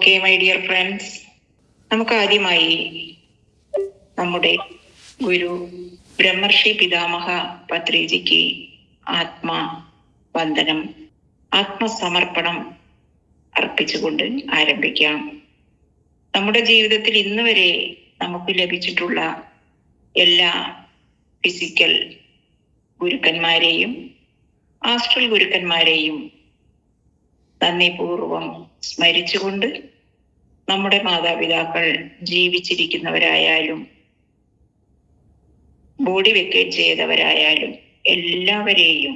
Okay my dear friends, നമുക്ക് ആദ്യമായി നമ്മുടെ ഗുരു ബ്രഹ്മർഷി പിതാമഹ പത്രിജിക്ക് ആത്മവന്ദനം, ആത്മസമർപ്പണം അർപ്പിച്ചുകൊണ്ട് ആരംഭിക്കാം. നമ്മുടെ ജീവിതത്തിൽ ഇന്ന് വരെ നമുക്ക് ലഭിച്ചിട്ടുള്ള എല്ലാ ഫിസിക്കൽ ഗുരുക്കന്മാരെയും ആസ്ട്രൽ ഗുരുക്കന്മാരെയും നന്ദിപൂർവം സ്മരിച്ചുകൊണ്ട് നമ്മുടെ മാതാപിതാക്കൾ ജീവിച്ചിരിക്കുന്നവരായാലും ബോഡി വെക്കേറ്റ് ചെയ്തവരായാലും എല്ലാവരെയും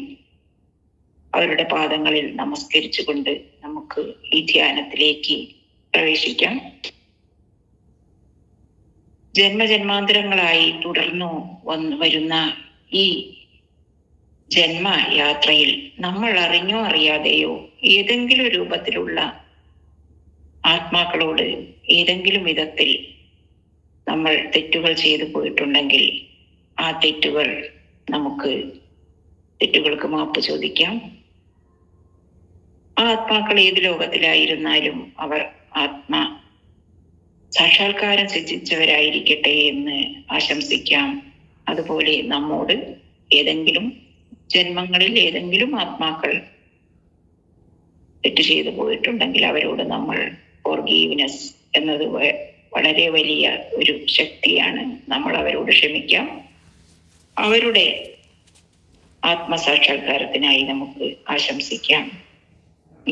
അവരുടെ പാദങ്ങളിൽ നമസ്കരിച്ചുകൊണ്ട് നമുക്ക് ഈ ധ്യാനത്തിലേക്ക് പ്രവേശിക്കാം. ജന്മജന്മാന്തരങ്ങളായി തുടർന്നു വരുന്ന ഈ ജന്മയാത്രയിൽ നമ്മൾ അറിഞ്ഞോ അറിയാതെയോ ഏതെങ്കിലും രൂപത്തിലുള്ള ആത്മാക്കളോട് ഏതെങ്കിലും വിധത്തിൽ നമ്മൾ തെറ്റുകൾ ചെയ്തു പോയിട്ടുണ്ടെങ്കിൽ ആ തെറ്റുകൾക്ക് മാപ്പ് ചോദിക്കാം. ആ ആത്മാക്കൾ ഏത് ലോകത്തിലായിരുന്നാലും അവർ സാക്ഷാത്കാരം സിദ്ധിച്ചവരായിരിക്കട്ടെ എന്ന് ആശംസിക്കാം. അതുപോലെ നമ്മോട് ഏതെങ്കിലും ജന്മങ്ങളിൽ ഏതെങ്കിലും ആത്മാക്കൾ തെറ്റ് ചെയ്തു പോയിട്ടുണ്ടെങ്കിൽ അവരോട് നമ്മൾ ഫോർഗീവ്നെസ് എന്നത് വളരെ വലിയ ഒരു ശക്തിയാണ്. നമ്മൾ അവരോട് ക്ഷമിക്കാം. അവരുടെ ആത്മസാക്ഷാത്കാരത്തിനായി നമുക്ക് ആശംസിക്കാം.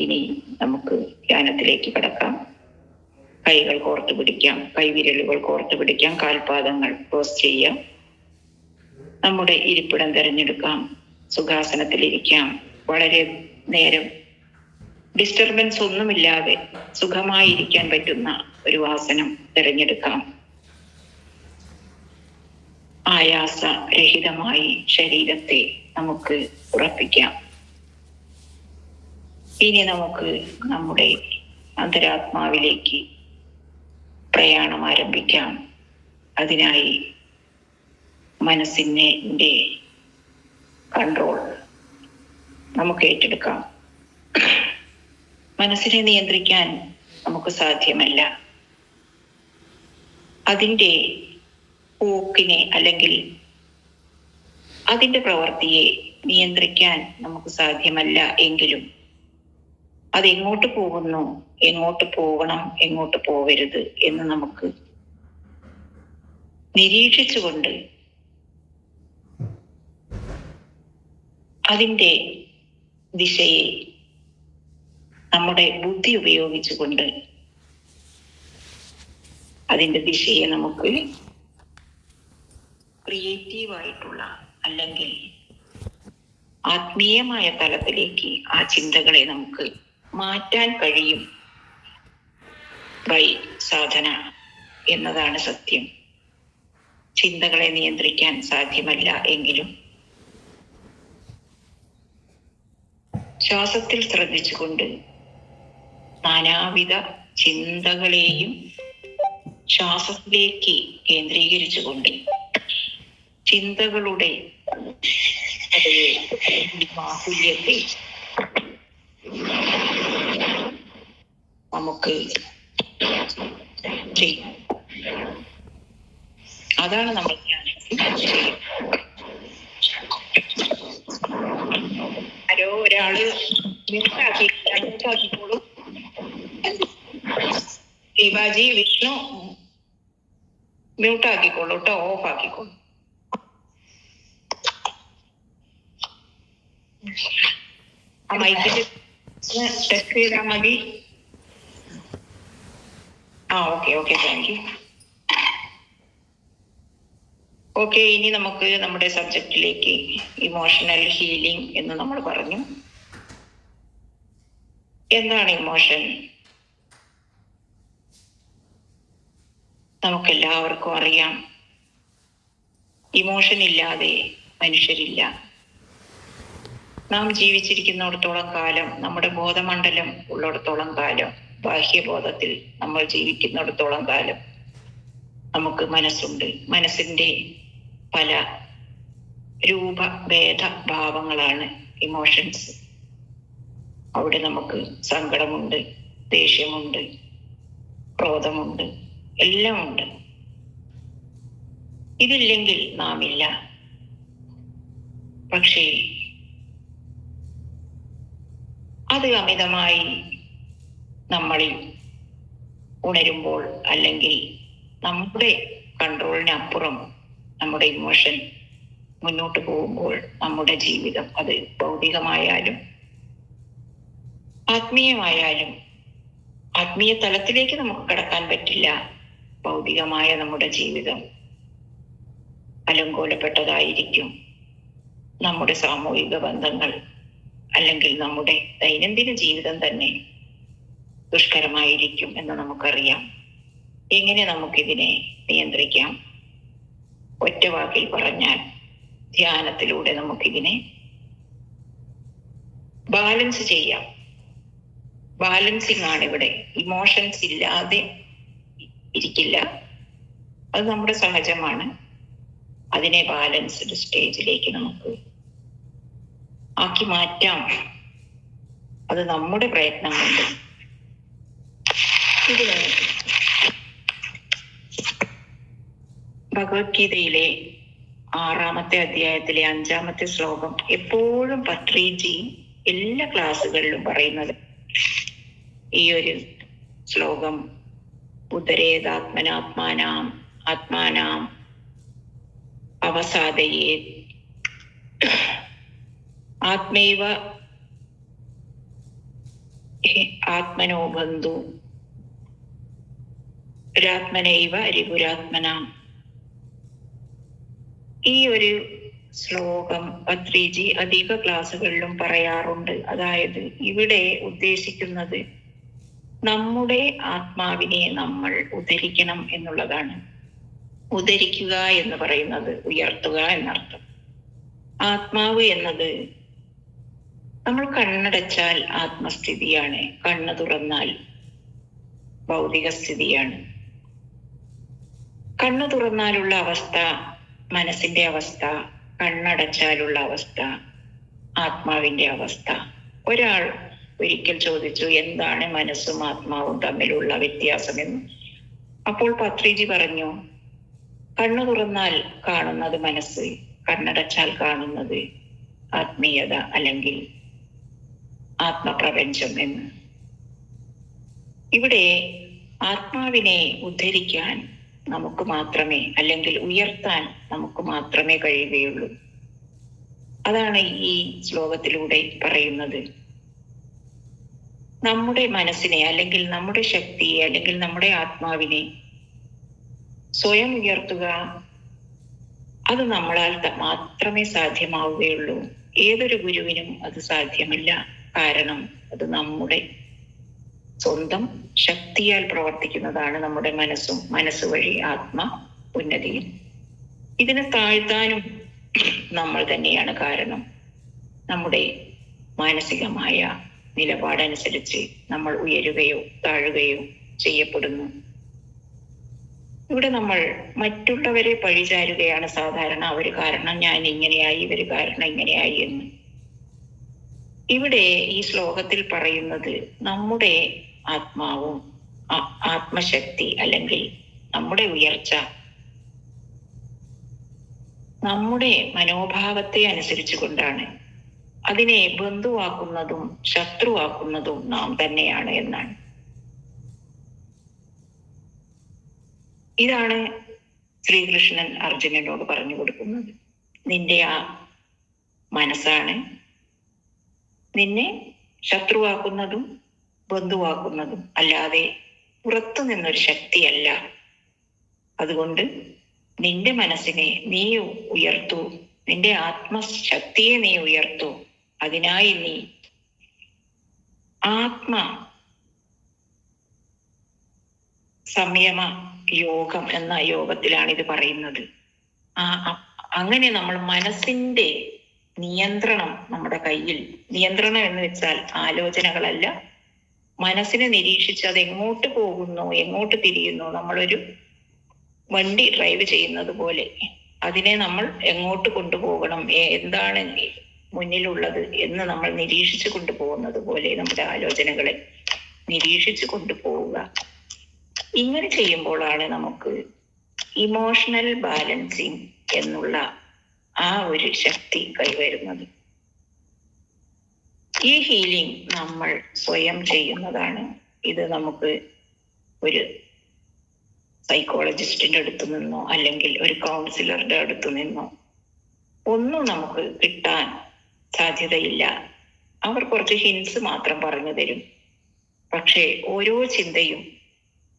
ഇനി നമുക്ക് ധ്യാനത്തിലേക്ക് കടക്കാം. കൈകൾ കോർത്തു പിടിക്കാം, കൈവിരലുകൾ കോർത്തു പിടിക്കാം, കാൽപാദങ്ങൾ ക്രോസ് ചെയ്യാം. നമ്മുടെ ഇരിപ്പിടം തിരഞ്ഞെടുക്കാം, സുഖാസനത്തിലിരിക്കാം. വളരെ നേരം ഡിസ്റ്റർബൻസ് ഒന്നുമില്ലാതെ സുഖമായിരിക്കാൻ പറ്റുന്ന ഒരു ആസനം തിരഞ്ഞെടുക്കാം. ആയാസരഹിതമായി ശരീരത്തെ നമുക്ക് ഉറപ്പിക്കാം. ഇനി നമുക്ക് നമ്മുടെ അന്തരാത്മാവിലേക്ക് പ്രയാണം ആരംഭിക്കാം. അതിനായി മനസ്സിന്റെ കൺട്രോൾ നമുക്ക് ഏറ്റെടുക്കാം. മനസ്സിനെ നിയന്ത്രിക്കാൻ നമുക്ക് സാധ്യമല്ല. അതിൻ്റെ പോക്കിനെ അല്ലെങ്കിൽ അതിൻ്റെ പ്രവൃത്തിയെ നിയന്ത്രിക്കാൻ നമുക്ക് സാധ്യമല്ല എങ്കിലും അതെങ്ങോട്ട് പോകുന്നു, എങ്ങോട്ട് പോകണം, എങ്ങോട്ട് പോവരുത് എന്ന് നമുക്ക് നിരീക്ഷിച്ചുകൊണ്ട് അതിൻ്റെ ദിശയെ നമ്മുടെ ബുദ്ധി ഉപയോഗിച്ചുകൊണ്ട് അതിൻ്റെ ദിശയെ നമുക്ക് ക്രിയേറ്റീവായിട്ടുള്ള അല്ലെങ്കിൽ ആത്മീയമായ തലത്തിലേക്ക് ആ ചിന്തകളെ നമുക്ക് മാറ്റാൻ കഴിയും ബൈ സാധന എന്നതാണ് സത്യം. ചിന്തകളെ നിയന്ത്രിക്കാൻ സാധ്യമല്ല എങ്കിലും ശ്വാസത്തിൽ ശ്രദ്ധിച്ചുകൊണ്ട് നാനാവിധ ചിന്തകളെയും ശ്വാസത്തിലേക്ക് കേന്ദ്രീകരിച്ചുകൊണ്ട് ചിന്തകളുടെ ബാഹുല്യത്തെ നമുക്ക് ചെയ്യാം. അതാണ് നമ്മൾ ആരോ ഒരാള് മ്യൂട്ടാക്കിക്കോളൂ. ശിവാജി, വിഷ്ണു മ്യൂട്ടാക്കിക്കോളൂ കേട്ടോ, ഓഫ് ആക്കിക്കോളൂ. ആ മൈക്കിൽ ടെസ്റ്റ് ചെയ്താൽ മതി. Okay thank you. ഓക്കെ, ഇനി നമുക്ക് നമ്മുടെ സബ്ജക്റ്റിലേക്ക്, ഇമോഷണൽ ഹീലിംഗ് എന്ന് നമ്മൾ പറഞ്ഞു. എന്താണ് ഇമോഷൻ? നമുക്കെല്ലാവർക്കും അറിയാം, ഇമോഷൻ ഇല്ലാതെ മനുഷ്യരില്ല. നാം ജീവിച്ചിരിക്കുന്നിടത്തോളം കാലം, നമ്മുടെ ബോധമണ്ഡലം ഉള്ളിടത്തോളം കാലം, ബാഹ്യബോധത്തിൽ നമ്മൾ ജീവിക്കുന്നിടത്തോളം കാലം നമുക്ക് മനസ്സുണ്ട്. മനസ്സിന്റെ പല രൂപഭേദ ഭാവങ്ങളാണ് ഇമോഷൻസ്. അവിടെ നമുക്ക് സങ്കടമുണ്ട്, ദേഷ്യമുണ്ട്, ക്രോധമുണ്ട്, എല്ലാം ഉണ്ട്. ഇതില്ലെങ്കിൽ നാം ഇല്ല. പക്ഷേ അത് അമിതമായി നമ്മളിൽ ഉണരുമ്പോൾ, അല്ലെങ്കിൽ നമ്മുടെ കൺട്രോളിനപ്പുറം നമ്മുടെ ഇമോഷൻ മുന്നോട്ട് പോകുമ്പോൾ, നമ്മുടെ ജീവിതം, അത് ഭൗതികമായാലും ആത്മീയമായാലും, ആത്മീയ തലത്തിലേക്ക് നമുക്ക് കടക്കാൻ പറ്റില്ല. ഭൗതികമായ നമ്മുടെ ജീവിതം അലങ്കോലപ്പെട്ടതായിരിക്കും. നമ്മുടെ സാമൂഹിക ബന്ധങ്ങൾ അല്ലെങ്കിൽ നമ്മുടെ ദൈനംദിന ജീവിതം തന്നെ ദുഷ്കരമായിരിക്കും എന്ന് നമുക്കറിയാം. എങ്ങനെ നമുക്കിതിനെ നിയന്ത്രിക്കാം? ഒറ്റ വാക്കിൽ പറഞ്ഞാൽ, ധ്യാനത്തിലൂടെ നമുക്കിതിനെ ബാലൻസ് ചെയ്യാം. ബാലൻസിങ് ആണ് ഇവിടെ. ഇമോഷൻസ് ഇല്ലാതെ ഇരിക്കില്ല, അത് നമ്മുടെ സഹജമാണ്. അതിനെ ബാലൻസ്ഡ് സ്റ്റേജിലേക്ക് നമുക്ക് ആക്കി മാറ്റാം. അത് നമ്മുടെ പ്രയത്നം കൊണ്ട്. ഇതിന് ഭഗവത്ഗീതയിലെ 6-ാമത്തെ അധ്യായത്തിലെ 5-ാമത്തെ ശ്ലോകം എപ്പോഴും പത്രീജി എല്ലാ ക്ലാസ്സുകളിലും പറയുന്നത് ഈ ഒരു ശ്ലോകം, ഉദരേതാത്മനാത്മാനാം ആത്മാനാം അവസാദയേ ആത്മൈവ ആത്മനോ ബന്ധു രാത്മനൈവ രിപുരാത്മനാം. ഈ ഒരു ശ്ലോകം പത്രീജി അധിക ക്ലാസ്സുകളിലും പറയാറുണ്ട്. അതായത് ഇവിടെ ഉദ്ദേശിക്കുന്നത് നമ്മുടെ ആത്മാവിനെ നമ്മൾ ഉദ്ധരിക്കണം എന്നുള്ളതാണ്. ഉദ്ധരിക്കുക എന്ന് പറയുന്നത് ഉയർത്തുക എന്നർത്ഥം. ആത്മാവ് എന്നത് നമ്മൾ കണ്ണടച്ചാൽ ആത്മസ്ഥിതിയാണ്, കണ്ണ് തുറന്നാൽ ഭൗതിക സ്ഥിതിയാണ്. കണ്ണ് തുറന്നാലുള്ള അവസ്ഥ മനസ്സിന്റെ അവസ്ഥ, കണ്ണടച്ചാലുള്ള അവസ്ഥ ആത്മാവിന്റെ അവസ്ഥ. ഒരാൾ ഒരിക്കൽ ചോദിച്ചു, എന്താണ് മനസ്സും ആത്മാവും തമ്മിലുള്ള വ്യത്യാസമെന്ന്. അപ്പോൾ പത്രീജി പറഞ്ഞു, കണ്ണു തുറന്നാൽ കാണുന്നത് മനസ്സ്, കണ്ണടച്ചാൽ കാണുന്നത് ആത്മീയത അല്ലെങ്കിൽ ആത്മപ്രപഞ്ചം എന്ന്. ഇവിടെ ആത്മാവിനെ ഉദ്ധരിക്കാൻ നമുക്ക് മാത്രമേ, അല്ലെങ്കിൽ ഉയർത്താൻ നമുക്ക് മാത്രമേ കഴിയുകയുള്ളൂ. അതാണ് ഈ ശ്ലോകത്തിലൂടെ പറയുന്നത്. നമ്മുടെ മനസ്സിനെ അല്ലെങ്കിൽ നമ്മുടെ ശക്തിയെ അല്ലെങ്കിൽ നമ്മുടെ ആത്മാവിനെ സ്വയം ഉയർത്തുക, അത് നമ്മളാൽ മാത്രമേ സാധ്യമാവുകയുള്ളൂ. ഏതൊരു ഗുരുവിനും അത് സാധ്യമല്ല. കാരണം അത് നമ്മുടെ സ്വന്തം ശക്തിയാൽ പ്രവർത്തിക്കുന്നതാണ് നമ്മുടെ മനസ്സും, മനസ്സ് വഴി ആത്മ ഉന്നതിയും. ഇതിനെ താഴ്ത്താനും നമ്മൾ തന്നെയാണ് കാരണം. നമ്മുടെ മാനസികമായ നിലപാടനുസരിച്ച് നമ്മൾ ഉയരുകയോ താഴുകയോ ചെയ്യപ്പെടുന്നു. ഇവിടെ നമ്മൾ മറ്റുള്ളവരെ പഴിചാരുകയാണ് സാധാരണ. അവര് കാരണം ഞാൻ ഇങ്ങനെയായി, ഇവര് കാരണം ഇങ്ങനെയായി എന്ന്. ഇവിടെ ഈ ശ്ലോകത്തിൽ പറയുന്നത് നമ്മുടെ ആത്മാവും ആത്മശക്തി അല്ലെങ്കിൽ നമ്മുടെ ഉയർച്ച നമ്മുടെ മനോഭാവത്തെ അനുസരിച്ചു കൊണ്ടാണ്. അതിനെ ബന്ധുവാക്കുന്നതും ശത്രുവാക്കുന്നതും നാം തന്നെയാണ് എന്നാണ്. ഇതാണ് ശ്രീകൃഷ്ണൻ അർജുനനോട് പറഞ്ഞു കൊടുക്കുന്നത്. നിന്റെ ആ മനസ്സാണ് നിന്നെ ശത്രുവാക്കുന്നതും ബന്ധുവാക്കുന്നതും, അല്ലാതെ പുറത്തു നിന്നൊരു ശക്തിയല്ല. അതുകൊണ്ട് നിന്റെ മനസ്സിനെ നീ ഉയർത്തു, നിന്റെ ആത്മശക്തിയെ നീ ഉയർത്തു. അതിനായി നീ ആത്മ സംയമ യോഗം എന്ന യോഗത്തിലാണ് ഇത് പറയുന്നത്. അങ്ങനെ നമ്മൾ മനസ്സിന്റെ നിയന്ത്രണം നമ്മുടെ കയ്യിൽ, നിയന്ത്രണം എന്ന് വെച്ചാൽ ആലോചനകളല്ല, മനസ്സിനെ നിരീക്ഷിച്ച് അത് എങ്ങോട്ട് പോകുന്നു, എങ്ങോട്ട് തിരിയുന്നു. നമ്മളൊരു വണ്ടി ഡ്രൈവ് ചെയ്യുന്നത് പോലെ അതിനെ നമ്മൾ എങ്ങോട്ട് കൊണ്ടുപോകണം, എന്താണ് മുന്നിലുള്ളത് എന്ന് നമ്മൾ നിരീക്ഷിച്ചു കൊണ്ടുപോകുന്നത് പോലെ നമ്മുടെ ആലോചനകളെ നിരീക്ഷിച്ചു കൊണ്ടുപോവുക. ഇങ്ങനെ ചെയ്യുമ്പോഴാണ് നമുക്ക് ഇമോഷണൽ ബാലൻസിങ് എന്നുള്ള ആ ഒരു ശക്തി കൈവരുന്നത്. ഈ ഹീലിംഗ് നമ്മൾ സ്വയം ചെയ്യുന്നതാണ്. ഇത് നമുക്ക് ഒരു സൈക്കോളജിസ്റ്റിന്റെ അടുത്ത് നിന്നോ അല്ലെങ്കിൽ ഒരു കൗൺസിലറുടെ അടുത്ത് നിന്നോ ഒന്നും നമുക്ക് കിട്ടാൻ സാധ്യതയില്ല. അവർ കുറച്ച് ഹിൻസ് മാത്രം പറഞ്ഞു തരും. പക്ഷേ ഓരോ ചിന്തയും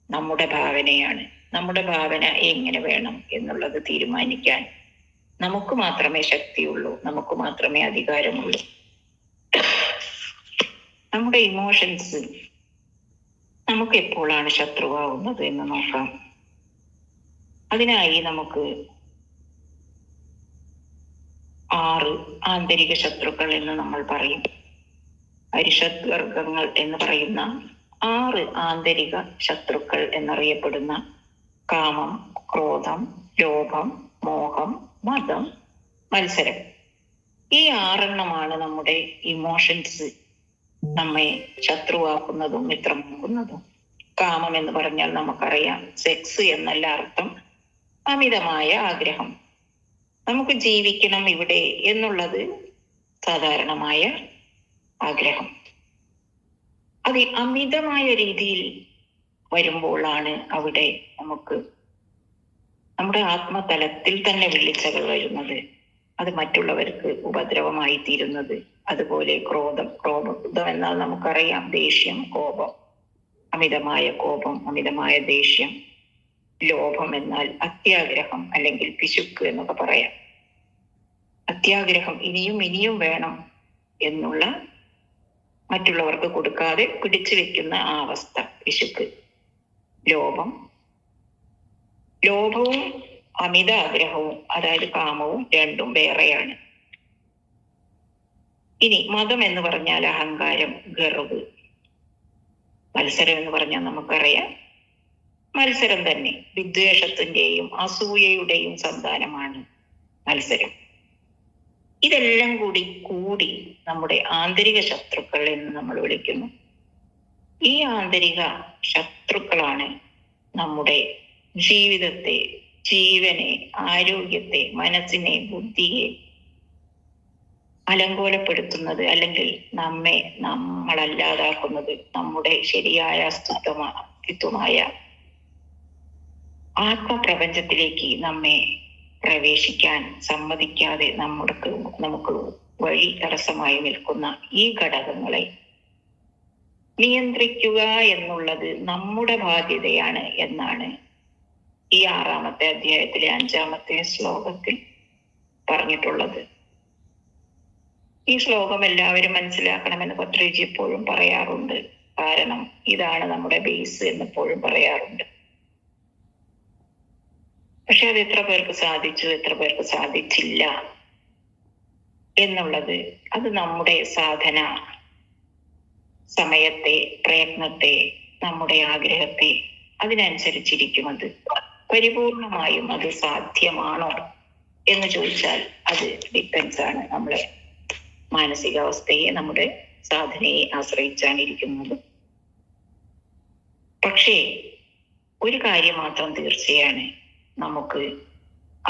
നമ്മുടെ ഭാവനയാണ്. നമ്മുടെ ഭാവന എങ്ങനെ വേണം എന്നുള്ളത് തീരുമാനിക്കാൻ നമുക്ക് മാത്രമേ ശക്തിയുള്ളൂ, നമുക്ക് മാത്രമേ അധികാരമുള്ളൂ. നമ്മുടെ ഇമോഷൻസ് നമുക്ക് എപ്പോഴാണ് ശത്രുവാകുന്നത് എന്ന് നോക്കാം. അതിനായി നമുക്ക് 6 ആന്തരിക ശത്രുക്കൾ എന്ന് നമ്മൾ പറയും. അരിഷത് വർഗങ്ങൾ എന്ന് പറയുന്ന 6 ആന്തരിക ശത്രുക്കൾ എന്നറിയപ്പെടുന്ന കാമം, ക്രോധം, ലോഭം, മോഹം, മതം, മത്സരം. ഈ 6 നമ്മുടെ ഇമോഷൻസ് നമ്മെ ശത്രുവാക്കുന്നതും മിത്രമാക്കുന്നതും. കാമം എന്ന് പറഞ്ഞാൽ നമുക്കറിയാം, സെക്സ് എന്നല്ല അർത്ഥം, അമിതമായ ആഗ്രഹം. നമുക്ക് ജീവിക്കണം ഇവിടെ എന്നുള്ളത് സാധാരണമായ ആഗ്രഹം. അത് അമിതമായ രീതിയിൽ വരുമ്പോഴാണ് അവിടെ നമുക്ക് നമ്മുടെ ആത്മതലത്തിൽ തന്നെ വിളിച്ചകൾ വരുന്നത്. അത് മറ്റുള്ളവർക്ക് ഉപദ്രവമായി തീരുന്നത്. അതുപോലെ ക്രോധം എന്നാൽ നമുക്കറിയാം, ദേഷ്യം, കോപം, അമിതമായ കോപം, അമിതമായ ദേഷ്യം. ലോഭം എന്നാൽ അത്യാഗ്രഹം അല്ലെങ്കിൽ പിശുക്ക് എന്നൊക്കെ പറയാം. അത്യാഗ്രഹം, ഇനിയും ഇനിയും വേണം എന്നുള്ള, മറ്റുള്ളവർക്ക് കൊടുക്കാതെ പിടിച്ചു വെക്കുന്ന ആ അവസ്ഥ, പിശുക്ക്. ലോഭവും അമിത ആഗ്രഹവും, അതായത് കാമവും, രണ്ടും വേറെയാണ്. ഇനി മതം എന്ന് പറഞ്ഞാൽ അഹങ്കാരം, ഗർവ്. മത്സരം എന്ന് പറഞ്ഞാൽ നമുക്കറിയാം, മത്സരം തന്നെ. വിദ്വേഷത്തിന്റെയും അസൂയയുടെയും സന്താനമാണ് മത്സരം. ഇതെല്ലാം കൂടി നമ്മുടെ ആന്തരിക ശത്രുക്കൾ എന്ന് നമ്മൾ വിളിക്കുന്നു. ഈ ആന്തരിക ശത്രുക്കളാണ് നമ്മുടെ ജീവിതത്തെ, ജീവനെ, ആരോഗ്യത്തെ, മനസ്സിനെ, ബുദ്ധിയെ അലങ്കോലപ്പെടുത്തുന്നത്, അല്ലെങ്കിൽ നമ്മെ നമ്മളല്ലാതാക്കുന്നത്, നമ്മുടെ ശരിയായ അസ്തിത്വമായ ആത്മപ്രപഞ്ചത്തിലേക്ക് നമ്മെ പ്രവേശിക്കാൻ സമ്മതിക്കാതെ നമുക്ക് വഴി തടസ്സമായി നിൽക്കുന്ന ഈ ഘടകങ്ങളെ നിയന്ത്രിക്കുക എന്നുള്ളത് നമ്മുടെ ബാധ്യതയാണ് എന്നാണ് ഈ 6-ാമത്തെ അധ്യായത്തിലെ 5-ാമത്തെ ശ്ലോകത്തിൽ പറഞ്ഞിട്ടുള്ളത്. ഈ ശ്ലോകം എല്ലാവരും മനസ്സിലാക്കണമെന്ന് പത്രിജി എപ്പോഴും പറയാറുണ്ട്. കാരണം ഇതാണ് നമ്മുടെ ബേസ് എന്നെപ്പോഴും പറയാറുണ്ട്. പക്ഷെ അത് എത്ര പേർക്ക് സാധിച്ചു, എത്ര പേർക്ക് സാധിച്ചില്ല എന്നുള്ളത്, അത് നമ്മുടെ സാധന സമയത്തെ, പ്രയത്നത്തെ, നമ്മുടെ ആഗ്രഹത്തെ അതിനനുസരിച്ചിരിക്കും. അത് പരിപൂർണമായും അത് സാധ്യമാണോ എന്ന് ചോദിച്ചാൽ അത് ഡിപ്പെൻസ് ആണ്. നമ്മളെ മാനസികാവസ്ഥയെ, നമ്മുടെ സാധനയെ ആശ്രയിച്ചാണ് ഇരിക്കുന്നത്. പക്ഷേ ഒരു കാര്യം മാത്രം തീർച്ചയാണ്, നമുക്ക്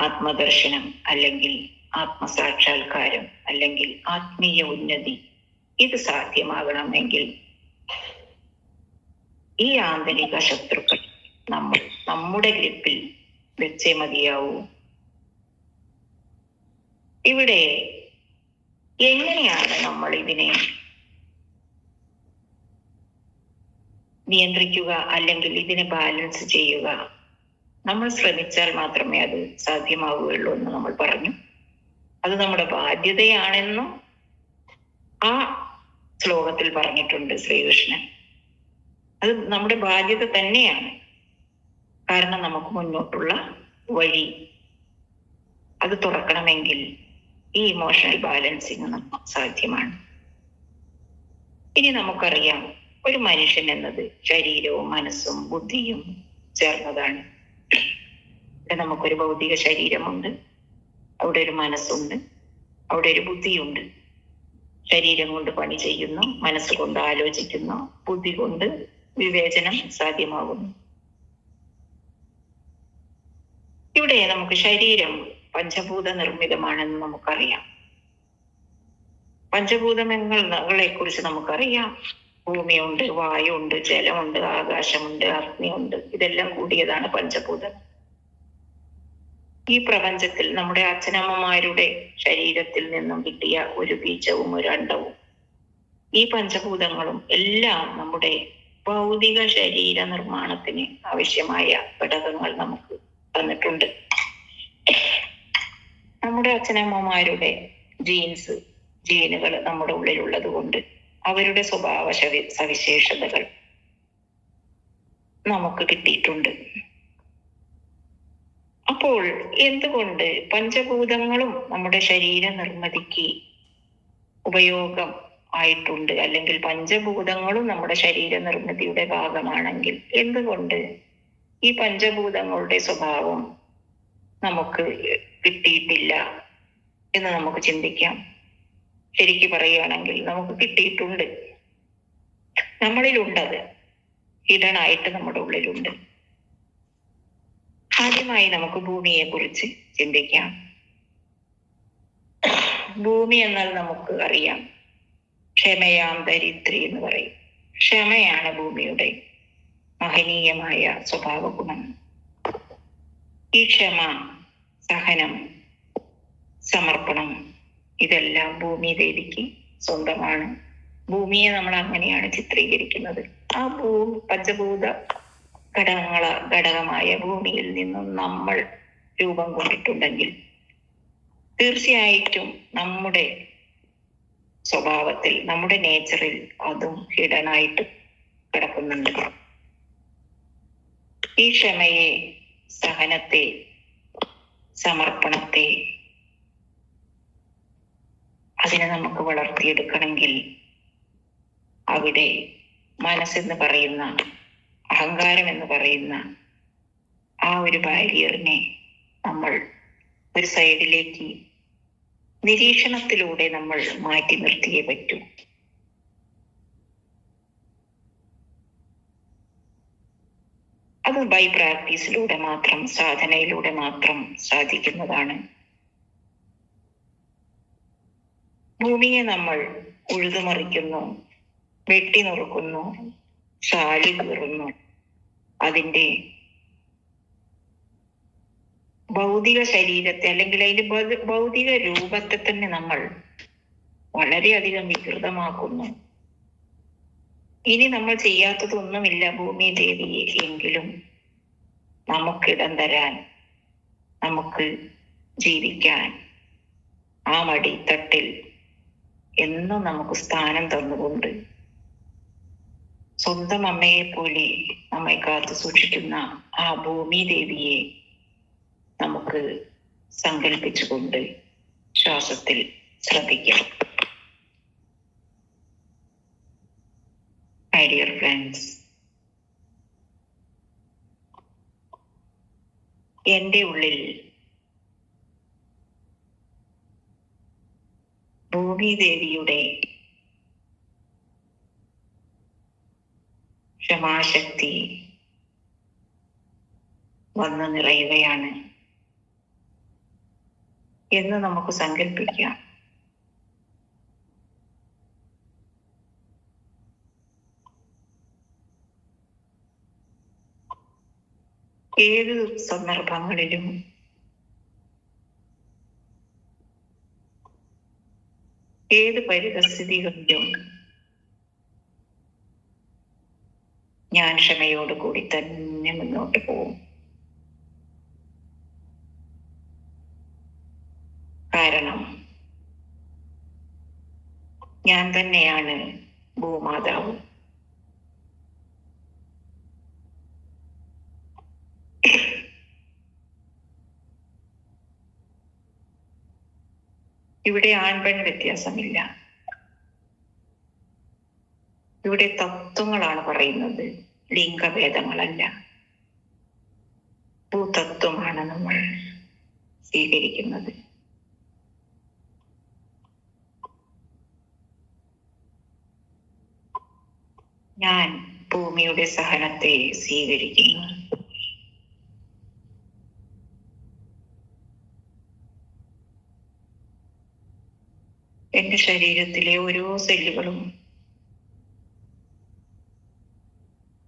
ആത്മദർശനം അല്ലെങ്കിൽ ആത്മസാക്ഷാത്കാരം അല്ലെങ്കിൽ ആത്മീയ ഉന്നതി ഇത് സാധ്യമാകണമെങ്കിൽ ഈ ആന്തരിക ശത്രുക്കൾ നമ്മൾ നമ്മുടെ ഗ്രിപ്പിൽ വെച്ചേ മതിയാവൂ. ഇവിടെ എങ്ങനെയാണ് നമ്മൾ ഇതിനെ നിയന്ത്രിക്കുക അല്ലെങ്കിൽ ഇതിനെ ബാലൻസ് ചെയ്യുക? നമ്മൾ ശ്രമിച്ചാൽ മാത്രമേ അത് സാധ്യമാവുകയുള്ളൂ എന്ന് നമ്മൾ പറഞ്ഞു. അത് നമ്മുടെ ബാധ്യതയാണെന്നും ആ ശ്ലോകത്തിൽ പറഞ്ഞിട്ടുണ്ട് ശ്രീകൃഷ്ണൻ. അത് നമ്മുടെ ബാധ്യത തന്നെയാണ്. കാരണം നമുക്ക് മുന്നോട്ടുള്ള വഴി അത് തുറക്കണമെങ്കിൽ ഈ ഇമോഷണൽ ബാലൻസിങ് നമുക്ക് സാധ്യമാണ്. ഇനി നമുക്കറിയാം, ഒരു മനുഷ്യൻ എന്നത് ശരീരവും മനസ്സും ബുദ്ധിയും ചേർന്നതാണ്. ഇവിടെ നമുക്കൊരു ഭൗതിക ശരീരമുണ്ട്, അവിടെ ഒരു മനസ്സുണ്ട്, അവിടെ ഒരു ബുദ്ധിയുണ്ട്. ശരീരം കൊണ്ട് പണി ചെയ്യുന്നു, മനസ്സുകൊണ്ട് ആലോചിക്കുന്നു, ബുദ്ധി കൊണ്ട് വിവേചനം സാധ്യമാകുന്നു. ഇവിടെ നമുക്ക് ശരീരം പഞ്ചഭൂത നിർമ്മിതമാണെന്ന് നമുക്കറിയാം. പഞ്ചഭൂതങ്ങളെ കുറിച്ച് നമുക്കറിയാം. ഭൂമിയുണ്ട്, വായുണ്ട്, ജലമുണ്ട്, ആകാശമുണ്ട്, അഗ്നിയുണ്ട്. ഇതെല്ലാം കൂടിയതാണ് പഞ്ചഭൂതം. ഈ പ്രപഞ്ചത്തിൽ നമ്മുടെ അച്ഛനമ്മമാരുടെ ശരീരത്തിൽ നിന്നും കിട്ടിയ ഒരു ബീജവും ഒരു അണ്ടവും ഈ പഞ്ചഭൂതങ്ങളും എല്ലാം നമ്മുടെ ഭൗതിക ശരീര നിർമ്മാണത്തിന് ആവശ്യമായ ഘടകങ്ങൾ നമുക്ക് തന്നിട്ടുണ്ട്. നമ്മുടെ അച്ഛനമ്മമാരുടെ ജീനുകൾ നമ്മുടെ ഉള്ളിലുള്ളത് കൊണ്ട് അവരുടെ സ്വഭാവ സവിശേഷതകൾ നമുക്ക് കിട്ടിയിട്ടുണ്ട്. അപ്പോൾ എന്തുകൊണ്ട് പഞ്ചഭൂതങ്ങളും നമ്മുടെ ശരീര നിർമ്മിതിക്ക് ഉപയോഗം ആയിട്ടുണ്ട്, അല്ലെങ്കിൽ പഞ്ചഭൂതങ്ങളും നമ്മുടെ ശരീര നിർമ്മിതിയുടെ ഭാഗമാണെങ്കിൽ എന്തുകൊണ്ട് ഈ പഞ്ചഭൂതങ്ങളുടെ സ്വഭാവം നമുക്ക് കിട്ടിയിട്ടില്ല എന്ന് നമുക്ക് ചിന്തിക്കാം. ശരിക്ക് പറയുകയാണെങ്കിൽ നമുക്ക് കിട്ടിയിട്ടുണ്ട്, നമ്മളിലുണ്ടത്, ഹിഡനായിട്ട് നമ്മുടെ ഉള്ളിലുണ്ട്. ആദ്യമായി നമുക്ക് ഭൂമിയെ കുറിച്ച് ചിന്തിക്കാം. ഭൂമി എന്നാൽ നമുക്ക് അറിയാം, ക്ഷമയാം ധരിത്രി എന്ന് പറയും. ക്ഷമയാണ് ഭൂമിയുടെ മഹനീയമായ സ്വഭാവ ഗുണം. ഈ ക്ഷമ, സഹനം, സമർപ്പണം ഇതെല്ലാം ഭൂമി ദേവിക്ക് സ്വന്തമാണ്. ഭൂമിയെ നമ്മൾ അങ്ങനെയാണ് ചിത്രീകരിക്കുന്നത്. ആ പഞ്ചഭൂത ഘടകമായ ഭൂമിയിൽ നിന്നും നമ്മൾ രൂപം കൊണ്ടിട്ടുണ്ടെങ്കിൽ തീർച്ചയായിട്ടും നമ്മുടെ സ്വഭാവത്തിൽ, നമ്മുടെ നേച്ചറിൽ അതും ഹിഡനായിട്ട് കിടക്കുന്നുണ്ട്. ഈ ക്ഷമയെ, സഹനത്തെ, സമർപ്പണത്തെ അതിനെ നമുക്ക് വളർത്തിയെടുക്കണമെങ്കിൽ അവിടെ മനസ്സെന്ന് പറയുന്ന, അഹങ്കാരം എന്ന് പറയുന്ന ആ ഒരു ബാരിയറിനെ നമ്മൾ ഒരു സൈഡിലേക്ക് നിരീക്ഷണത്തിലൂടെ നമ്മൾ മാറ്റി നിർത്തിയേ പറ്റൂ. അത് ബൈ പ്രാക്ടീസിലൂടെ മാത്രം, സാധനയിലൂടെ മാത്രം സാധിക്കുന്നതാണ്. ഭൂമിയെ നമ്മൾ ഉഴുതുമറിക്കുന്നു, വെട്ടി നുറുക്കുന്നു, ചാലി കീറുന്നു. അതിൻ്റെ ഭൗതിക ശരീരത്തെ, അല്ലെങ്കിൽ അതിന്റെ ഭൗതിക രൂപത്തെ തന്നെ നമ്മൾ വളരെയധികം വികൃതമാക്കുന്നു. ഇനി നമ്മൾ ചെയ്യാത്തതൊന്നുമില്ല ഭൂമി ദേവിയെ, എങ്കിലും നമുക്കിടം തരാൻ, നമുക്ക് ജീവിക്കാൻ ആ മടിത്തട്ടിൽ എന്നും നമുക്ക് സ്ഥാനം തന്നുകൊണ്ട് സ്വന്തം അമ്മയെ പോലെ നമ്മെ കാത്തു സൂക്ഷിക്കുന്ന ആ ഭൂമി ദേവിയെ നമുക്ക് സങ്കല്പിച്ചുകൊണ്ട് ശ്വാസത്തിൽ ശ്രദ്ധിക്കാം. മൈ ഡിയർ ഫ്രണ്ട്സ്, എൻ്റെ ഉള്ളിൽ ഭൂമി ദേവിയുടെ ക്ഷമാശക്തി വന്നു നിറയുകയാണ് എന്ന് നമുക്ക് സങ്കല്പിക്കാം. ഏത് സന്ദർഭങ്ങളിലും ഏത് പരിതസ്ഥിതികളിലും ഞാൻ ക്ഷമയോടുകൂടി തന്നെ മുന്നോട്ട് പോകും. കാരണം ഞാൻ തന്നെയാണ് ഭൂമാതാവ്. ഇവിടെ ആൺപെൺ വ്യത്യാസമില്ല. ഇവിടെ തത്വങ്ങളാണ് പറയുന്നത്, ലിംഗഭേദങ്ങളല്ല. ഭൂതത്വമാണ് നമ്മൾ സ്വീകരിക്കുന്നത്. ഞാൻ ഭൂമിയുടെ സഹനത്തെ സ്വീകരിക്കുന്നു. എന്റെ ശരീരത്തിലെ ഓരോ സെല്ലുകളും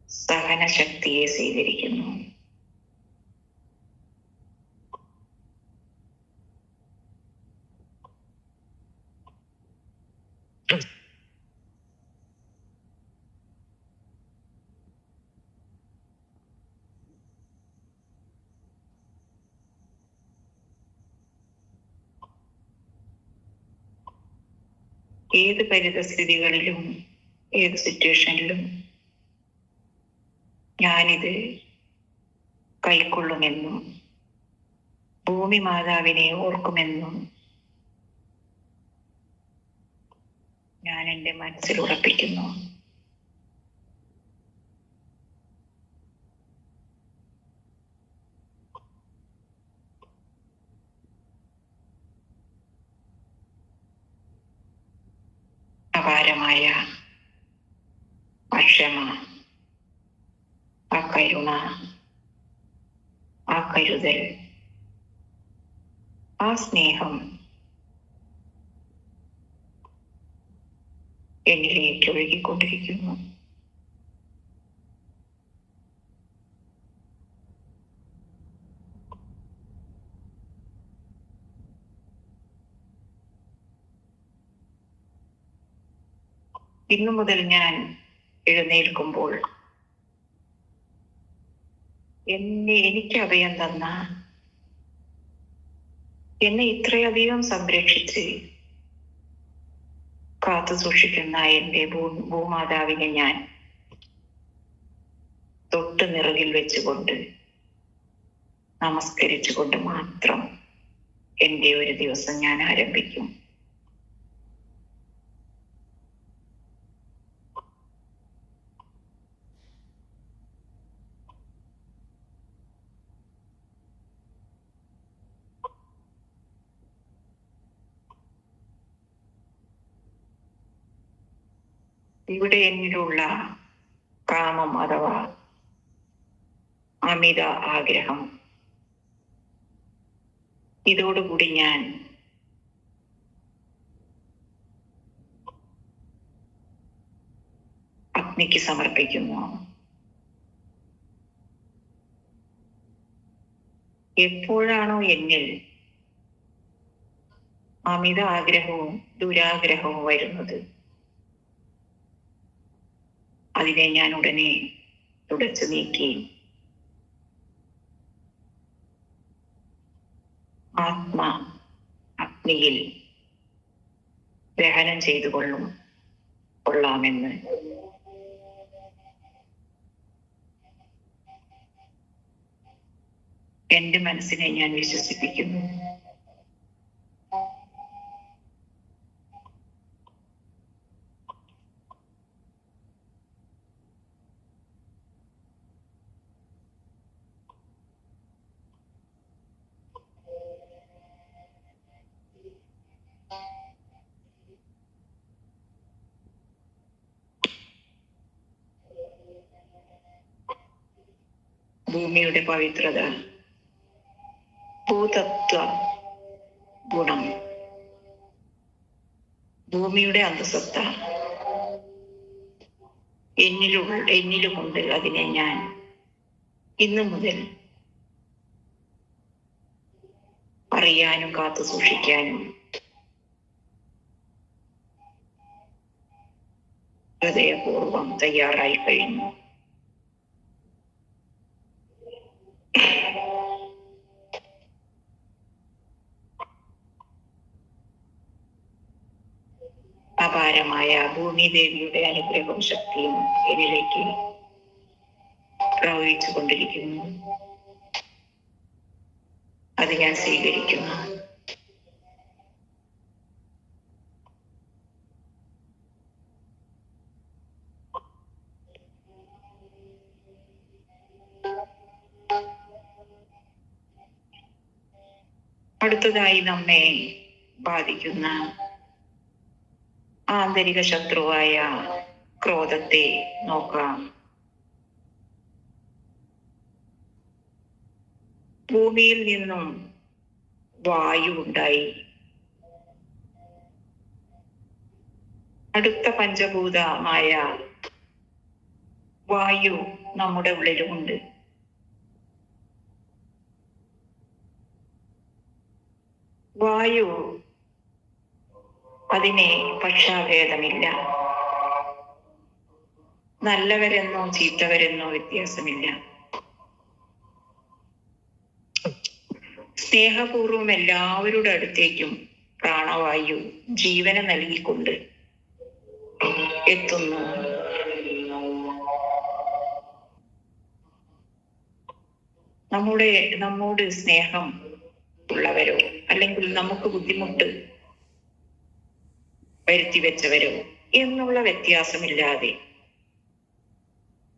സഹനശക്തിയെ സ്വീകരിക്കുന്നു. ഏത് പരിതസ്ഥിതികളിലും ഏത് സിറ്റുവേഷനിലും ഞാനിത് കൈക്കൊള്ളുമെന്നും ഭൂമി മാതാവിനെ ഓർക്കുമെന്നും ഞാൻ എൻ്റെ മനസ്സിൽ ഉറപ്പിക്കുന്നു. അപാരമായ ആ ക്ഷമ, ആ കരുണ, ആ കരുതൽ, ആ സ്നേഹം എന്നിലേക്ക് ഒഴുകിക്കൊണ്ടിരിക്കുന്നു. ഇന്നു മുതൽ ഞാൻ എഴുന്നേൽക്കുമ്പോൾ എനിക്ക് അഭയം തന്ന, എന്നെ ഇത്രയധികം സംരക്ഷിച്ച് കാത്തു സൂക്ഷിക്കുന്ന എൻ്റെ ഭൂമാതാവിനെ ഞാൻ തൊട്ട് നിറകിൽ വെച്ചുകൊണ്ട് നമസ്കരിച്ചുകൊണ്ട് മാത്രം എൻ്റെ ഒരു ദിവസം ഞാൻ ആരംഭിക്കും. ഇവിടെ എന്നിലുള്ള കാമം അഥവാ അമിത ആഗ്രഹം, ഇതോടുകൂടി ഞാൻ അഗ്നിക്ക് സമർപ്പിക്കുന്നു. എപ്പോഴാണോ എന്നിൽ അമിത ആഗ്രഹവും ദുരാഗ്രഹവും വരുന്നത്, അതിനെ ഞാൻ ഉടനെ തുടച്ചു നീക്കി ആത്മ അഗ്നിയിൽ ദഹനം ചെയ്തു കൊള്ളാമെന്ന് എന്റെ മനസ്സിനെ ഞാൻ വിശ്വസിപ്പിക്കുന്നു. ഭൂമിയുടെ പവിത്രത, ഭൂതത്വ ഗുണം, ഭൂമിയുടെ അന്തസത്ത എന്നിലുമുണ്ട്. അതിനെ ഞാൻ ഇന്നു മുതൽ അറിയാനും കാത്തു സൂക്ഷിക്കാനും ഹൃദയപൂർവം തയ്യാറായി കഴിഞ്ഞു. അപാരമായ ഭൂമിദേവിയുടെ അനുഗ്രഹവും ശക്തിയും എന്നിലേക്ക് പ്രവഹിച്ചു കൊണ്ടിരിക്കുന്നു. അത് ഞാൻ സ്വീകരിക്കുന്നു. അടുത്തതായി നമ്മെ ബാധിക്കുന്ന ആന്തരിക ശത്രുവായ ക്രോധത്തെ നോക്കാം. ഭൂമിയിൽ നിന്നും വായു ഉണ്ടായി, അടുത്ത പഞ്ചഭൂതമായ വായു നമ്മുടെ ഉള്ളിലുമുണ്ട്. വായു അതിനെ പക്ഷാഭേദമില്ല. നല്ലവരെന്നോ ചീത്തവരെന്നോ വ്യത്യാസമില്ല. സ്നേഹപൂർവം എല്ലാവരുടെ അടുത്തേക്കും പ്രാണവായു ജീവനെ നൽകിക്കൊണ്ട് എത്തുന്നു. നമ്മോട് സ്നേഹം ഉള്ളവരോ അല്ലെങ്കിൽ നമുക്ക് ബുദ്ധിമുട്ട് വരുത്തി വെച്ചവരോ എന്നുള്ള വ്യത്യാസമില്ലാതെ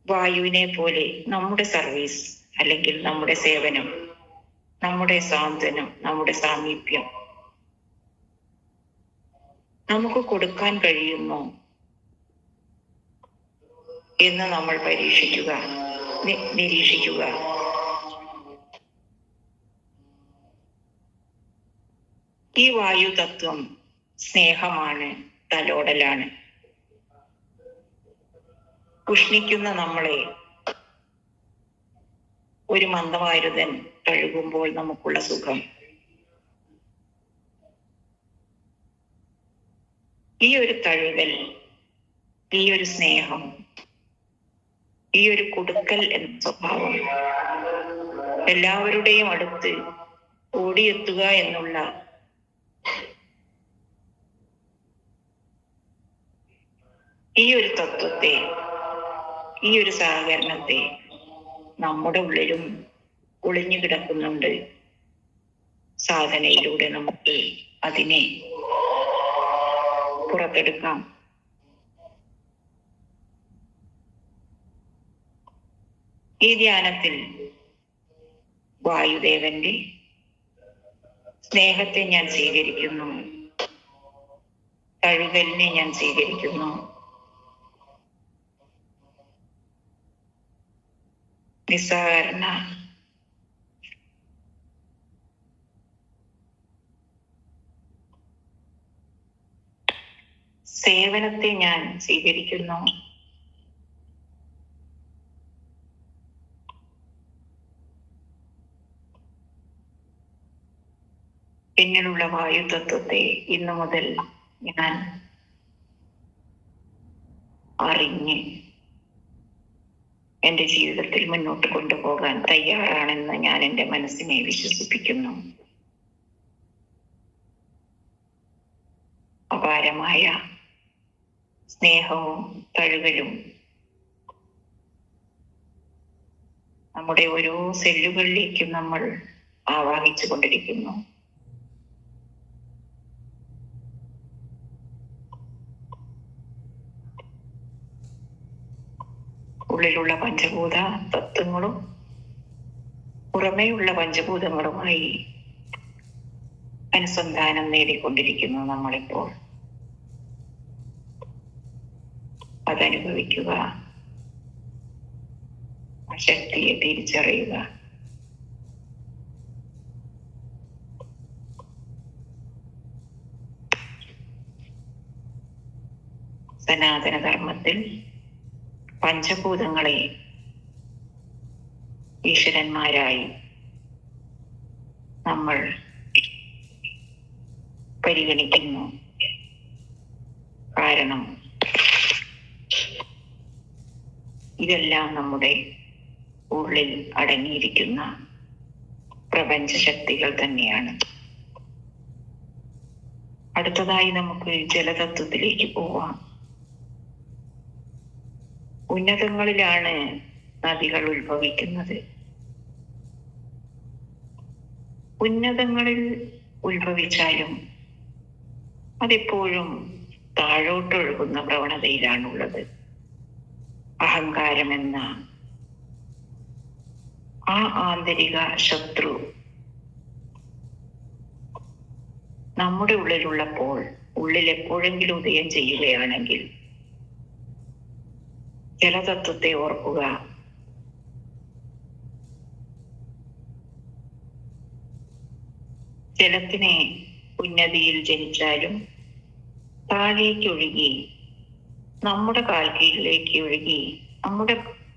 വായുവിനെ പോലെ നമ്മുടെ സർവീസ് അല്ലെങ്കിൽ നമ്മുടെ സേവനം, നമ്മുടെ സാന്ത്വനം, നമ്മുടെ സാമീപ്യം നമുക്ക് കൊടുക്കാൻ കഴിയുന്നു എന്ന് നമ്മൾ നിരീക്ഷിക്കുക. ഈ വായു തത്വം സ്നേഹമാണ്, തലോടലാണ്. ഉഷ്ണിക്കുന്ന നമ്മളെ ഒരു മന്ദമാരുതൻ തഴുകുമ്പോൾ നമുക്കുള്ള സുഖം, ഈ ഒരു തഴുകൽ, ഈ ഒരു സ്നേഹം, ഈ ഒരു കൊടുക്കൽ എന്ന സ്വഭാവം, എല്ലാവരുടെയും അടുത്ത് ഓടിയെത്തുക എന്നുള്ള ഈ ഒരു തത്വത്തെ, ഈ ഒരു സഹകരണത്തെ നമ്മുടെ ഉള്ളിലും ഒളിഞ്ഞു കിടക്കുന്നുണ്ട്. സാധനയിലൂടെ നമുക്ക് അതിനെ പുറത്തെടുക്കാം. ഈ ധ്യാനത്തിൽ വായുദേവന്റെ സ്നേഹത്തെ ഞാൻ സ്വീകരിക്കുന്നു, തഴുകലിനെ ഞാൻ സ്വീകരിക്കുന്നു. നിസ്സഹകരണ സേവനത്തെ ഞാൻ സ്വീകരിക്കുന്നു. എന്നിലുള്ള വായു തത്വത്തെ ഇന്നു മുതൽ ഞാൻ അറിഞ്ഞ് എന്റെ ജീവിതത്തിൽ മുന്നോട്ട് കൊണ്ടുപോകാൻ തയ്യാറാണെന്ന് ഞാൻ എൻ്റെ മനസ്സിനെ വിശ്വസിപ്പിക്കുന്നു. അപാരമായ സ്നേഹവും തഴുകലും നമ്മുടെ ഓരോ സെല്ലുകളിലേക്കും നമ്മൾ ആവാഹിച്ചു കൊണ്ടിരിക്കുന്നു. ഉള്ളിലുള്ള പഞ്ചഭൂത തത്വങ്ങളും പുറമേയുള്ള പഞ്ചഭൂതങ്ങളുമായി അനുസന്ധാനം നേടിക്കൊണ്ടിരിക്കുന്നു നമ്മളിപ്പോൾ. അതനുഭവിക്കുക, ആ ശക്തിയെ തിരിച്ചറിയുക. സനാതനധർമ്മത്തിൽ പഞ്ചഭൂതങ്ങളെ ഈശ്വരന്മാരായി നമ്മൾ പരിഗണിക്കുന്നു. കാരണം ഇതെല്ലാം നമ്മുടെ ഉള്ളിൽ അടങ്ങിയിരിക്കുന്ന പ്രപഞ്ച ശക്തികൾ തന്നെയാണ്. അടുത്തതായി നമുക്ക് ജലതത്വത്തിലേക്ക് പോവാം. ഉന്നതങ്ങളിലാണ് നദികൾ ഉത്ഭവിക്കുന്നത്. ഉന്നതങ്ങളിൽ ഉത്ഭവിച്ചാലും അതെപ്പോഴും താഴോട്ടൊഴുകുന്ന പ്രവണതയിലാണുള്ളത്. അഹങ്കാരമെന്ന ആ ആന്തരിക ശത്രു നമ്മുടെ ഉള്ളിലുള്ളപ്പോൾ, ഉള്ളിൽ എപ്പോഴെങ്കിലും ഉദയം ചെയ്യുകയാണെങ്കിൽ ജലതത്വത്തെ ഓർക്കുക. ജലത്തിനെ ഉന്നതിയിൽ ജനിച്ചാലും താഴേക്കൊഴുകി നമ്മുടെ കാൽക്കീഴിലേക്ക് ഒഴുകി, നമ്മുടെ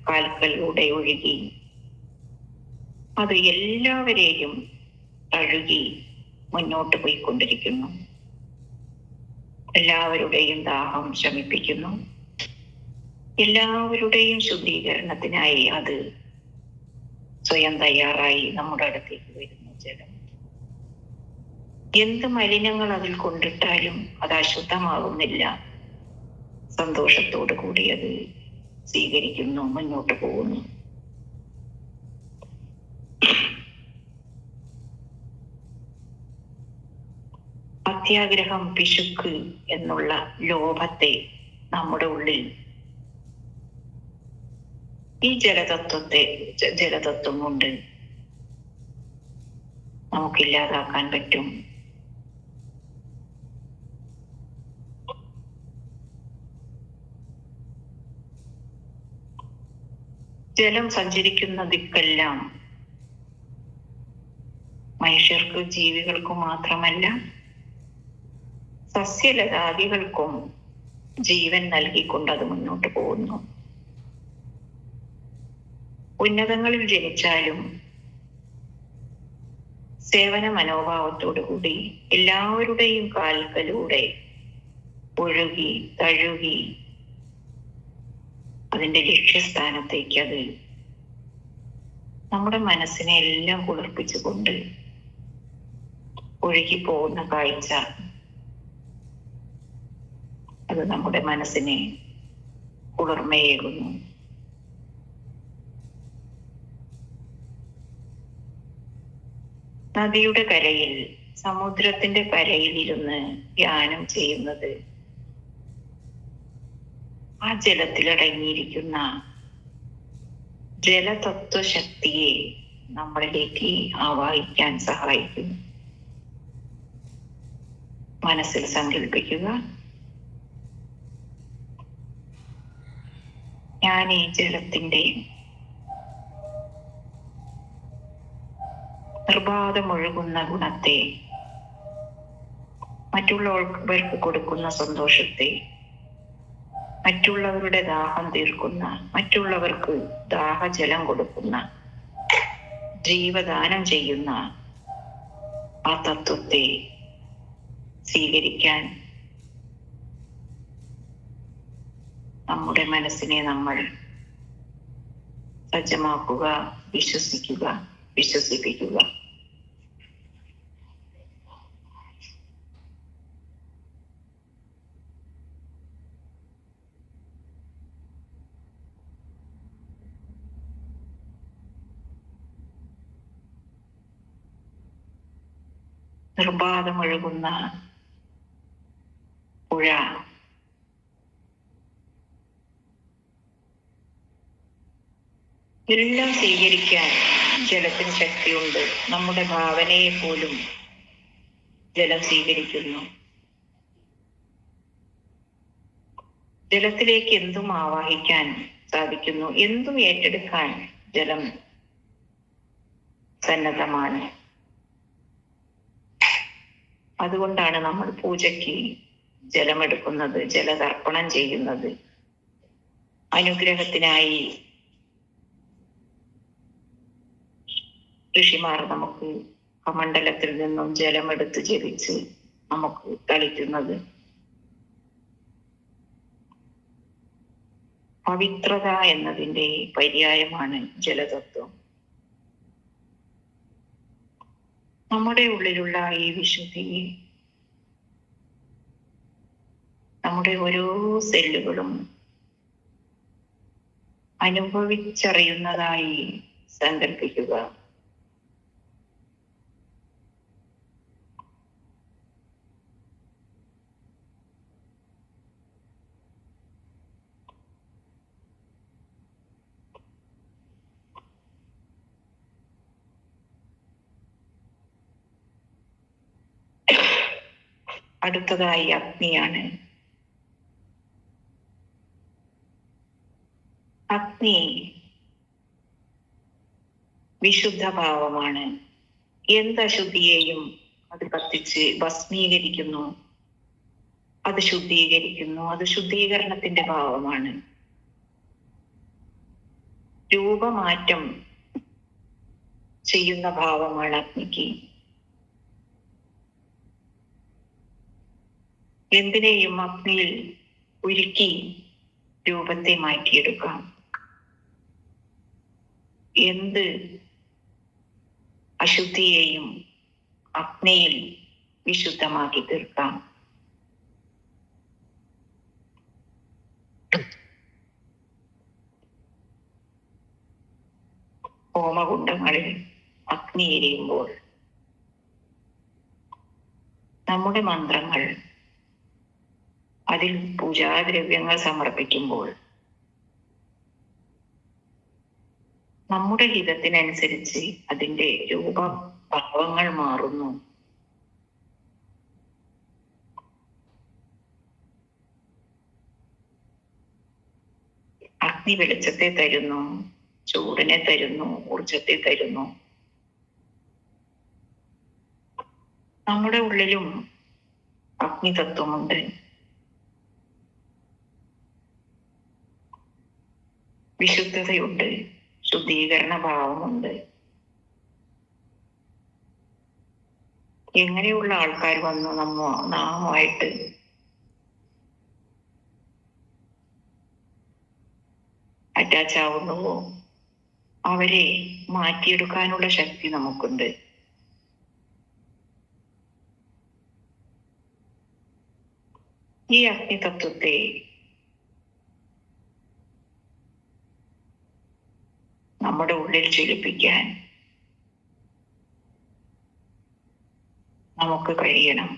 കാൽക്കളിലൂടെ ഒഴുകി, അത് എല്ലാവരെയും തഴുകി മുന്നോട്ട് പോയിക്കൊണ്ടിരിക്കുന്നു. എല്ലാവരുടെയും ദാഹം ശമിപ്പിക്കുന്നു. എല്ലാവരുടെയും ശുദ്ധീകരണത്തിനായി അത് സ്വയം തയ്യാറായി നമ്മുടെ അടുത്തേക്ക് വരുന്നു. ജലം എന്ത് മലിനങ്ങൾ അതിൽ കൊണ്ടിട്ടാലും അത് അശുദ്ധമാകുന്നില്ല. സന്തോഷത്തോടു കൂടി അത് സ്വീകരിക്കുന്നു, മുന്നോട്ട് പോകുന്നു. അത്യാഗ്രഹം, പിശുക്ക് എന്നുള്ള ലോഭത്തെ നമ്മുടെ ഉള്ളിൽ ഈ ജലതത്വം കൊണ്ട് നമുക്കില്ലാതാക്കാൻ പറ്റും. ജലം സഞ്ചരിക്കുന്ന ദിക്കെല്ലാം മനുഷ്യർക്ക്, ജീവികൾക്കും മാത്രമല്ല സസ്യലതാദികൾക്കും ജീവൻ നൽകിക്കൊണ്ട് അത് മുന്നോട്ട് പോകുന്നു. ഉന്നതങ്ങളിൽ ജനിച്ചാലും സേവന മനോഭാവത്തോടു കൂടി എല്ലാവരുടെയും കാൽക്കലൂടെ ഒഴുകി തഴുകി അതിന്റെ ലക്ഷ്യസ്ഥാനത്തേക്ക് അത് നമ്മുടെ മനസ്സിനെ എല്ലാം കുളിർപ്പിച്ചുകൊണ്ട് ഒഴുകി പോകുന്ന കാഴ്ച, അത് നമ്മുടെ മനസ്സിനെ കുളിർമയേകുന്നു. നദിയുടെ കരയിൽ, സമുദ്രത്തിന്റെ കരയിൽ ഇരുന്ന് ധ്യാനം ചെയ്യുന്നത് ആ ജലത്തിലടങ്ങിയിരിക്കുന്ന ജലതത്വശക്തിയെ നമ്മളിലേക്ക് ആവാഹിക്കാൻ സഹായിക്കുന്നു. മനസ്സിൽ സങ്കല്പിക്കുക, ഞാൻ ഈ ജലത്തിന്റെ നിർബാധമൊഴുകുന്ന ഗുണത്തെ, മറ്റുള്ളവർക്ക് കൊടുക്കുന്ന സന്തോഷത്തെ, മറ്റുള്ളവരുടെ ദാഹം തീർക്കുന്ന, മറ്റുള്ളവർക്ക് ദാഹജലം കൊടുക്കുന്ന, ജീവദാനം ചെയ്യുന്ന ആ തത്വത്തെ സ്വീകരിക്കാൻ നമ്മുടെ മനസ്സിനെ നമ്മൾ സജ്ജമാക്കുക, വിശ്വസിപ്പിക്കുക. നിർബാധമൊഴുകുന്ന പുഴ എല്ലാം സ്വീകരിക്കാൻ ജലത്തിന് ശക്തിയുണ്ട്. നമ്മുടെ ഭാവനയെ പോലും ജലം സ്വീകരിക്കുന്നു. ജലത്തിലേക്ക് എന്തും ആവാഹിക്കാൻ സാധിക്കുന്നു. എന്തും ഏറ്റെടുക്കാൻ ജലം സന്നദ്ധമാണ്. അതുകൊണ്ടാണ് നമ്മൾ പൂജയ്ക്ക് ജലമെടുക്കുന്നത്, ജലതർപ്പണം ചെയ്യുന്നത്. അനുഗ്രഹത്തിനായി ഋഷിമാർ നമുക്ക് കമണ്ഡലത്തിൽ നിന്നും ജലമെടുത്ത് ജപിച്ച് നമുക്ക് തളിക്കുന്നത്. പവിത്രത എന്നതിൻ്റെ പര്യായമാണ് ജലതത്വം. നമ്മുടെ ഉള്ളിലുള്ള ഈ വിശുദ്ധിയെ നമ്മുടെ ഓരോ സെല്ലുകളും അനുഭവിച്ചറിയുന്നതായി സങ്കല്പിക്കുക. അടുത്തതായി അഗ്നിയാണ്. അഗ്നി വിശുദ്ധ ഭാവമാണ്. എന്തശുദ്ധിയെയും അത് കത്തിച്ച് ഭസ്മീകരിക്കുന്നു. അത് ശുദ്ധീകരിക്കുന്നു. അത് ശുദ്ധീകരണത്തിന്റെ ഭാവമാണ്. രൂപമാറ്റം ചെയ്യുന്ന ഭാവമാണ് അഗ്നിക്ക്. എന്തിനേയും അഗ്നിയിൽ ഉരുക്കി രൂപത്തെ മാറ്റിയെടുക്കാം. എന്ത് അശുദ്ധിയെയും അഗ്നിയിൽ വിശുദ്ധമാക്കി തീർക്കാം. ഹോമകുണ്ഡങ്ങളിൽ അഗ്നി എരിയുമ്പോൾ നമ്മുടെ മന്ത്രങ്ങൾ, അതിൽ പൂജാദ്രവ്യങ്ങൾ സമർപ്പിക്കുമ്പോൾ നമ്മുടെ ഹിതത്തിനനുസരിച്ച് അതിൻ്റെ രൂപഭാവങ്ങൾ മാറുന്നു. അഗ്നി വെളിച്ചത്തെ തരുന്നു, ചൂടിനെ തരുന്നു, ഊർജത്തെ തരുന്നു. നമ്മുടെ ഉള്ളിലും അഗ്നിതത്വമുണ്ട്. വിശുദ്ധതയുണ്ട്, ശുദ്ധീകരണ ഭാവമുണ്ട്. എങ്ങനെയുള്ള ആൾക്കാർ വന്നു നാമുമായിട്ട് അറ്റാച്ച് ആവുന്നുവോ അവരെ മാറ്റിയെടുക്കാനുള്ള ശക്തി നമുക്കുണ്ട്. ഈ അഗ്നിതത്വത്തെ നമ്മുടെ ഉള്ളിൽ ജ്വലിപ്പിക്കാൻ നമുക്ക് കഴിയണം.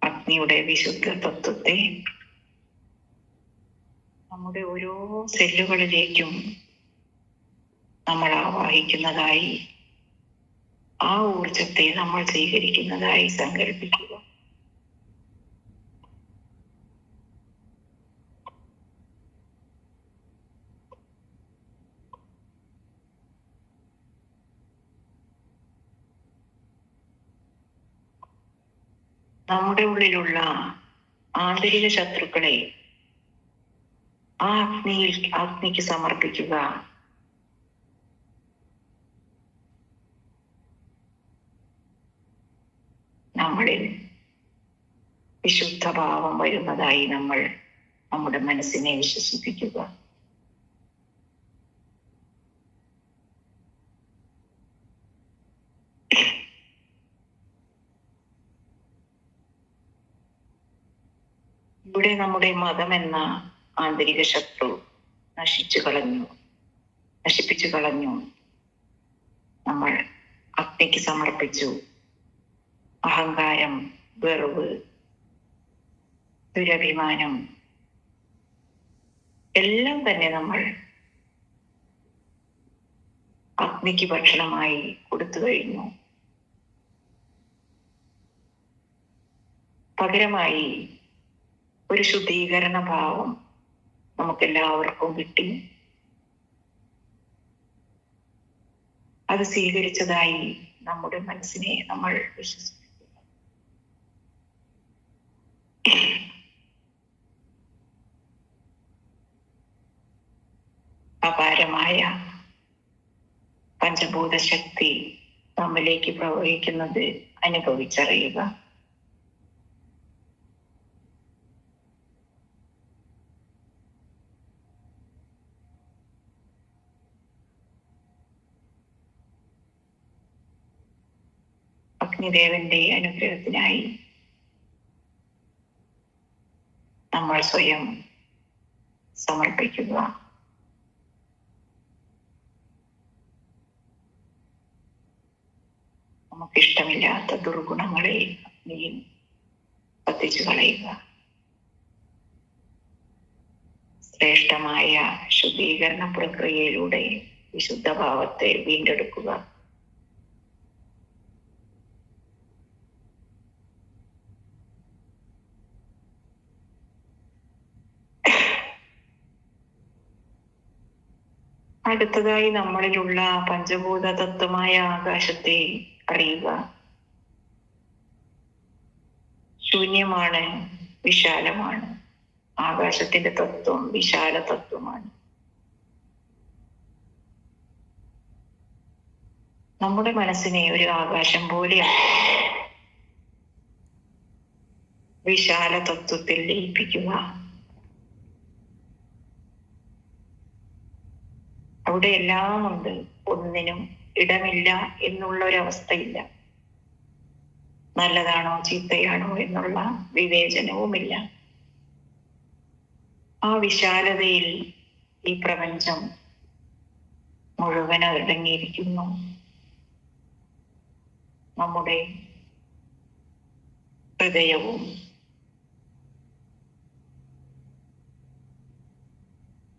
അഗ്നിയുടെ വിശുദ്ധ തത്വത്തെ നമ്മുടെ ഓരോ സെല്ലുകളിലേക്കും നമ്മൾ ആവാഹിക്കുന്നതായി, ആ ഊർജത്തെ നമ്മൾ സ്വീകരിക്കുന്നതായി സങ്കല്പിക്കുക. നമ്മുടെ ഉള്ളിലുള്ള ആന്തരിക ശത്രുക്കളെ ആ അഗ്നിക്ക് സമർപ്പിക്കുക. നമ്മളിൽ വിശുദ്ധഭാവം വരുന്നതായി നമ്മൾ നമ്മുടെ മനസ്സിനെ വിശ്വസിപ്പിക്കുക. ഇവിടെ നമ്മുടെ മതം എന്ന ആന്തരിക ശത്രു നശിപ്പിച്ചു കളഞ്ഞു. നമ്മൾ അഗ്നിക്ക് സമർപ്പിച്ചു. അഹങ്കാരം, വെറുവ്, ദുരഭിമാനം എല്ലാം തന്നെ നമ്മൾ അഗ്നിക്ക് ഭക്ഷണമായി കൊടുത്തു കഴിഞ്ഞു. പകരമായി ഒരു ശുദ്ധീകരണ ഭാവം നമുക്കെല്ലാവർക്കും കിട്ടി. അത് സ്വീകരിച്ചതായി നമ്മുടെ മനസ്സിനെ നമ്മൾ വിശ്വസിക്കുന്നു. അപാരമായ പഞ്ചഭൂത ശക്തി നമ്മിലേക്ക് പ്രവഹിക്കുന്നത് അനുഭവിച്ചറിയുക. അഗ്നിദേവന്റെ അനുഗ്രഹത്തിനായി നമ്മൾ സ്വയം സമർപ്പിക്കുക. നമുക്കിഷ്ടമില്ലാത്ത ദുർഗുണങ്ങളെ അഗ്നിയിൽ കത്തിച്ചു കളയുക. ശ്രേഷ്ഠമായ ശുദ്ധീകരണ പ്രക്രിയയിലൂടെ വിശുദ്ധഭാവത്തെ വീണ്ടെടുക്കുക. അടുത്തതായി നമ്മളിലുള്ള പഞ്ചഭൂത തത്വമായ ആകാശത്തെ അറിയുക. ശൂന്യമാണ്, വിശാലമാണ്. ആകാശത്തിന്റെ തത്വം വിശാല തത്വമാണ്. നമ്മുടെ മനസ്സിനെ ഒരു ആകാശം പോലെയാണ് വിശാല തത്വത്തിൽ ലയിപ്പിക്കുക. അവിടെ എല്ലാം ഉണ്ട്, ഒന്നിനും ഇടമില്ല എന്നുള്ള ഒരവസ്ഥയില്ല. നല്ലതാണോ ചീത്തയാണോ എന്നുള്ള വിവേചനവുമില്ല. ആ വിശാലതയിൽ ഈ പ്രപഞ്ചം മുഴുവൻ അടങ്ങിയിരിക്കുന്നു. നമ്മുടെ ഹൃദയവും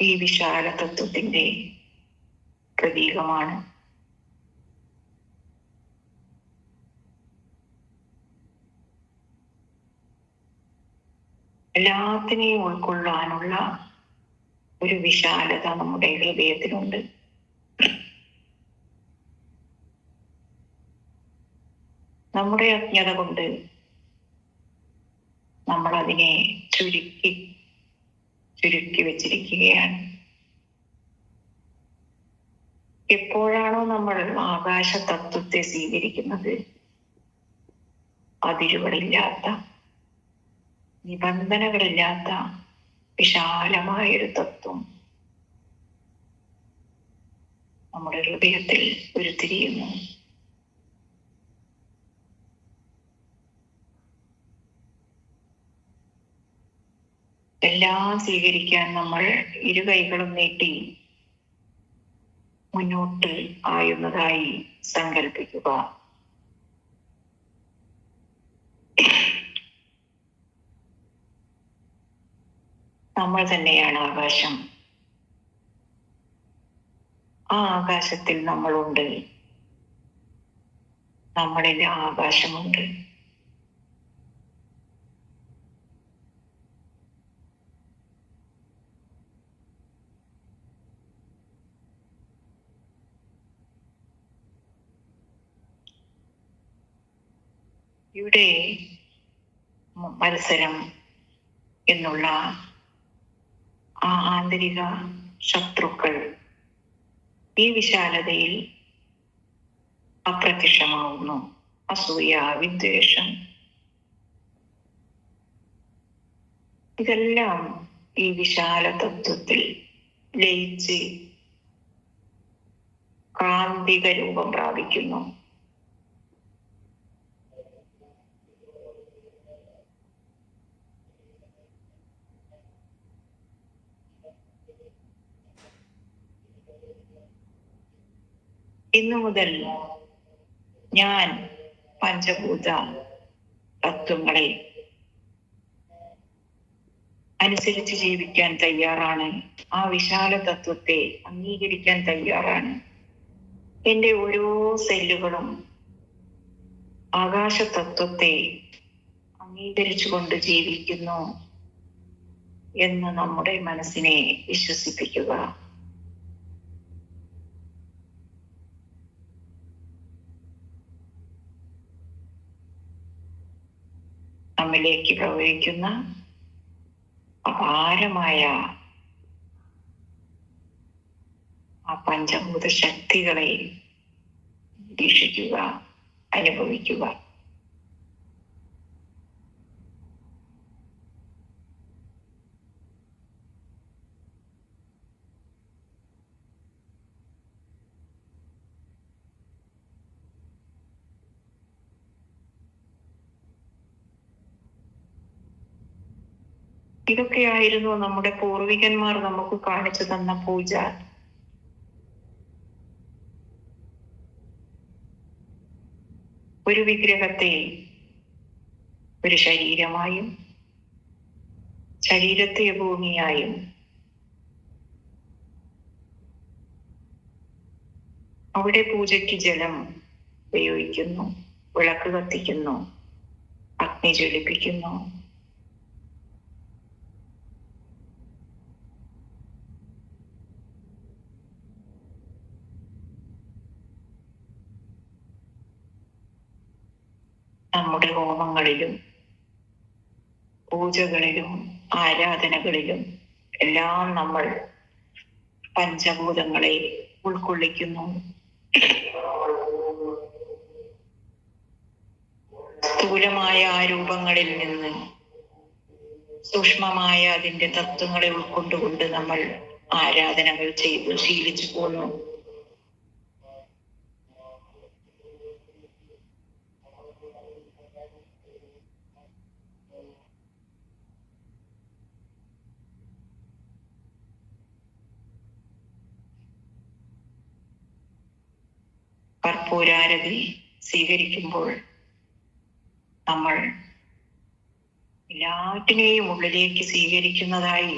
ഈ വിശാല തത്വത്തിന്റെ പ്രതീകമാണ്. എല്ലാത്തിനെയും ഉൾക്കൊള്ളാനുള്ള ഒരു വിശാലത നമ്മുടെ ഹൃദയത്തിലുണ്ട്. നമ്മുടെ അജ്ഞത കൊണ്ട് നമ്മൾ അതിനെ ചുരുക്കി വെച്ചിരിക്കുകയാണ്. എപ്പോഴാണോ നമ്മൾ ആകാശ തത്വത്തെ സ്വീകരിക്കുന്നത്, അതിരുകളില്ലാത്ത, നിബന്ധനകളില്ലാത്ത വിശാലമായൊരു തത്വം നമ്മുടെ ഹൃദയത്തിൽ ഉരുത്തിരിയുന്നു. എല്ലാം സ്വീകരിക്കാൻ നമ്മൾ ഇരുകൈകളും നീട്ടി മുന്നോട്ട് ആയുന്നതായി സങ്കല്പിക്കുക. നമ്മൾ തന്നെയാണ് ആകാശം. ആ ആകാശത്തിൽ നമ്മളുണ്ട്. നമ്മളിൽ ആകാശമുണ്ട്. ഇവിടെ മത്സരം എന്നുള്ള ആ ആന്തരിക ശത്രുക്കൾ ഈ വിശാലതയിൽ അപ്രത്യക്ഷമാവുന്നു. അസൂയ, വിദ്വേഷം, ഇതെല്ലാം ഈ വിശാല തത്വത്തിൽ ലയിച്ച് കാന്തിക രൂപം പ്രാപിക്കുന്നു. ഇന്നു മുതൽ ഞാൻ പഞ്ചഭൂത തത്വങ്ങളെ അനുസരിച്ച് ജീവിക്കാൻ തയ്യാറാണ്. ആ വിശാല തത്വത്തെ അംഗീകരിക്കാൻ തയ്യാറാണ്. എൻ്റെ ഓരോ സെല്ലുകളും ആകാശ തത്വത്തെ അംഗീകരിച്ചുകൊണ്ട് ജീവിക്കുന്നു എന്ന് നമ്മുടെ മനസ്സിനെ വിശ്വസിപ്പിക്കുക. നമ്മിലേക്ക് പ്രവഹിക്കുന്ന അപാരമായ ആ പഞ്ചഭൂത ശക്തികളെ നിരീക്ഷിക്കുക, അനുഭവിക്കുക. ഇതൊക്കെയായിരുന്നു നമ്മുടെ പൂർവികന്മാർ നമുക്ക് കാണിച്ചു തന്ന പൂജ. ഒരു വിഗ്രഹത്തെ ഒരു ശരീരമായും ശരീരത്തെ ഭൂമിയായും അവിടെ പൂജയ്ക്ക് ജലം ഉപയോഗിക്കുന്നു, വിളക്ക് കത്തിക്കുന്നു, അഗ്നി ജ്വലിപ്പിക്കുന്നു. നമ്മുടെ ഹോമങ്ങളിലും പൂജകളിലും ആരാധനകളിലും എല്ലാം നമ്മൾ പഞ്ചഭൂതങ്ങളെ ഉൾക്കൊള്ളിക്കുന്നു. സ്ഥൂലമായ ആ രൂപങ്ങളിൽ നിന്ന് സൂക്ഷ്മമായ അതിന്റെ തത്വങ്ങളെ ഉൾക്കൊണ്ടുകൊണ്ട് നമ്മൾ ആരാധനകൾ ചെയ്ത് ശീലിച്ചു പോന്നു. കർപ്പൂരാരതി സ്വീകരിക്കുമ്പോൾ നമ്മൾ എല്ലാറ്റിനെയും ഉള്ളിലേക്ക് സ്വീകരിക്കുന്നതായി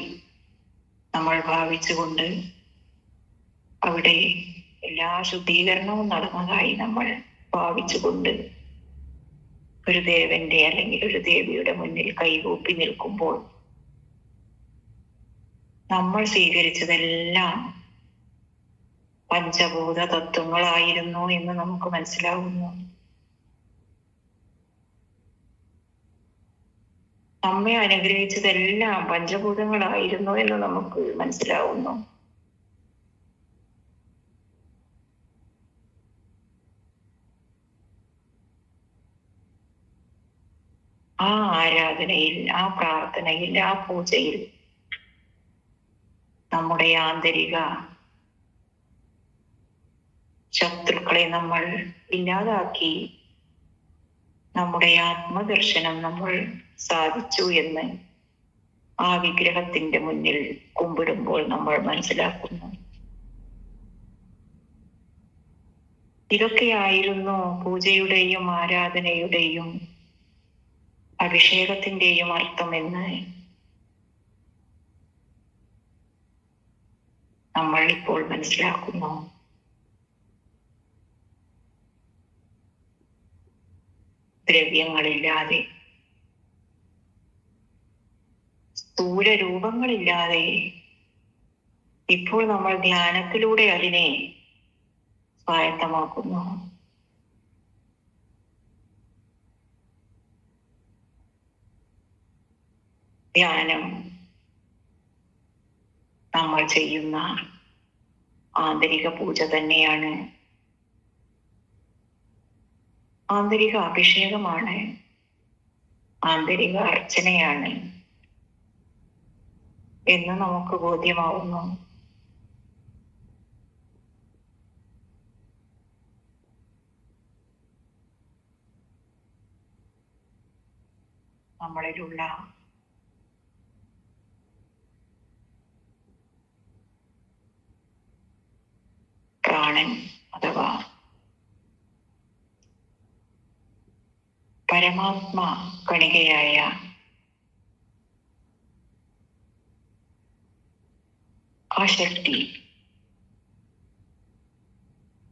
നമ്മൾ ഭാവിച്ചുകൊണ്ട് അവിടെ എല്ലാ ശുദ്ധീകരണവും നടന്നതായി നമ്മൾ ഭാവിച്ചുകൊണ്ട് ഒരു ദേവന്റെ അല്ലെങ്കിൽ ഒരു ദേവിയുടെ മുന്നിൽ കൈകൂപ്പി നിൽക്കുമ്പോൾ നമ്മൾ സ്വീകരിച്ചതെല്ലാം പഞ്ചഭൂത തത്വങ്ങളായിരുന്നു എന്ന് നമുക്ക് മനസ്സിലാവുന്നു. നമ്മെ അനുഗ്രഹിച്ചതെല്ലാം പഞ്ചഭൂതങ്ങളായിരുന്നു എന്ന് നമുക്ക് മനസ്സിലാവുന്നു. ആ ആരാധനയിൽ, ആ പ്രാർത്ഥനയിൽ, ആ പൂജയിൽ നമ്മുടെ ആന്തരിക ശത്രുക്കളെ നമ്മൾ ഇല്ലാതാക്കി നമ്മുടെ ആത്മദർശനം നമ്മൾ സാധിച്ചു എന്ന് ആ വിഗ്രഹത്തിന്റെ മുന്നിൽ കുമ്പിടുമ്പോൾ നമ്മൾ മനസ്സിലാക്കുന്നു. ഇതൊക്കെയായിരുന്നു പൂജയുടെയും ആരാധനയുടെയും അഭിഷേകത്തിന്റെയും അർത്ഥമെന്ന് നമ്മൾ ഇപ്പോൾ മനസ്സിലാക്കുന്നു. ദ്രവ്യങ്ങളില്ലാതെ, സ്ഥൂല രൂപങ്ങളില്ലാതെ ഇപ്പോൾ നമ്മൾ ധ്യാനത്തിലൂടെ അതിനെ സ്വായത്തമാക്കുന്നു. ധ്യാനം നമ്മൾ ചെയ്യുന്ന ആന്തരിക പൂജ തന്നെയാണ്, ആന്തരിക അഭിഷേകമാണ്, ആന്തരിക അർച്ചനയാണ് എന്ന് നമുക്ക് ബോധ്യമാവുന്നു. നമ്മളിലുള്ള പ്രാണൻ അഥവാ പരമാത്മ കണികയായ ആ ശക്തി,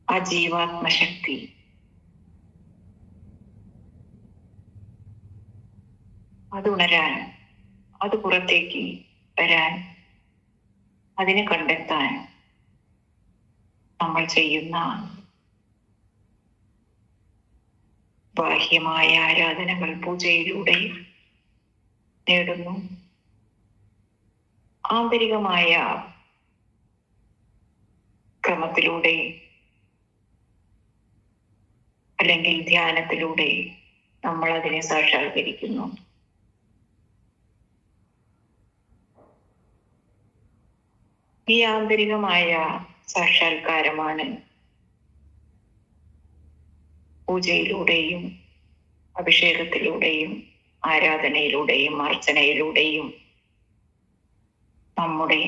ആ ജീവാത്മശക്തി അതുണരാൻ, അത് പുറത്തേക്ക് വരാൻ, അതിനെ കണ്ടെത്താൻ നമ്മൾ ചെയ്യുന്ന ബാഹ്യമായ ആരാധനകൾ പൂജയിലൂടെ നേടുന്നു. ആന്തരികമായ ക്രമത്തിലൂടെ അല്ലെങ്കിൽ ധ്യാനത്തിലൂടെ നമ്മൾ അതിനെ സാക്ഷാത്കരിക്കുന്നു. ഈ ആന്തരികമായ സാക്ഷാത്കാരമാണ് പൂജയിലൂടെയും അഭിഷേകത്തിലൂടെയും ആരാധനയിലൂടെയും അർച്ചനയിലൂടെയും നമ്മുടെ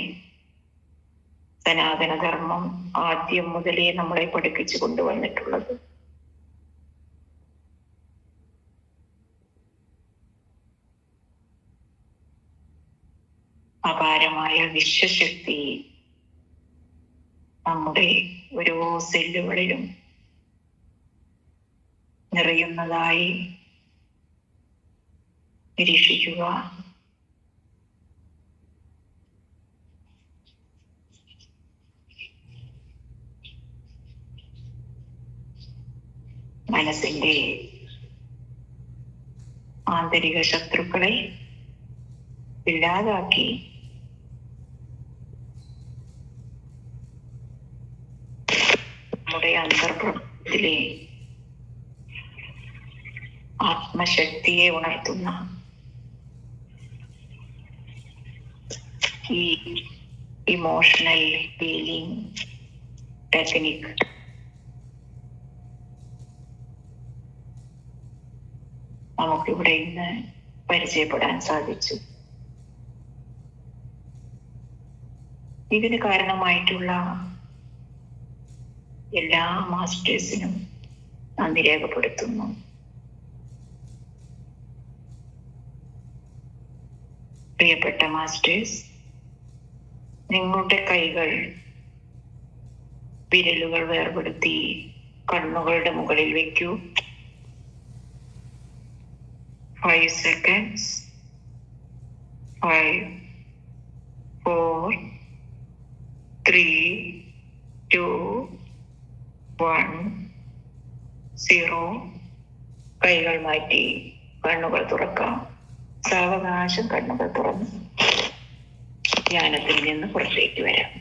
സനാതനധർമ്മം ആദ്യം മുതലേ നമ്മളെ പഠിപ്പിച്ചു കൊണ്ടുവന്നിട്ടുള്ളത്. അപാരമായ വിശ്വശക്തി നമ്മുടെ ഓരോ സെല്ലുകളിലും നിറയുന്നതായി നിരീക്ഷിക്കുക. മനസ്സിന്റെ ആന്തരിക ശത്രുക്കളെ ഇല്ലാതാക്കി നമ്മുടെ അന്തർപ്രപഞ്ചത്തിലെ ആത്മശക്തിയെ ഉണർത്തുന്ന ഈ ഇമോഷണൽ ഹീലിംഗ് ടെക്നിക് നമുക്കിവിടെ ഇന്ന് പരിചയപ്പെടാൻ സാധിച്ചു. ഇതിന് കാരണമായിട്ടുള്ള എല്ലാ മാസ്റ്റേഴ്സിനും നന്ദി രേഖപ്പെടുത്തുന്നു. പ്രിയപ്പെട്ട മാസ്റ്റേഴ്സ്, നിങ്ങളുടെ കൈകൾ വിരലുകൾ വേർപെടുത്തി കണ്ണുകളുടെ മുകളിൽ വെക്കൂ. 5 seconds. 5, 4, 3, 2, 1, 0. കൈകൾ മാറ്റി കണ്ണുകൾ തുറക്കാം. സാവകാശം കണ്ണുകൾ തുറന്ന് ധ്യാനത്തിൽ നിന്ന് പുറത്തേക്ക് വരാം.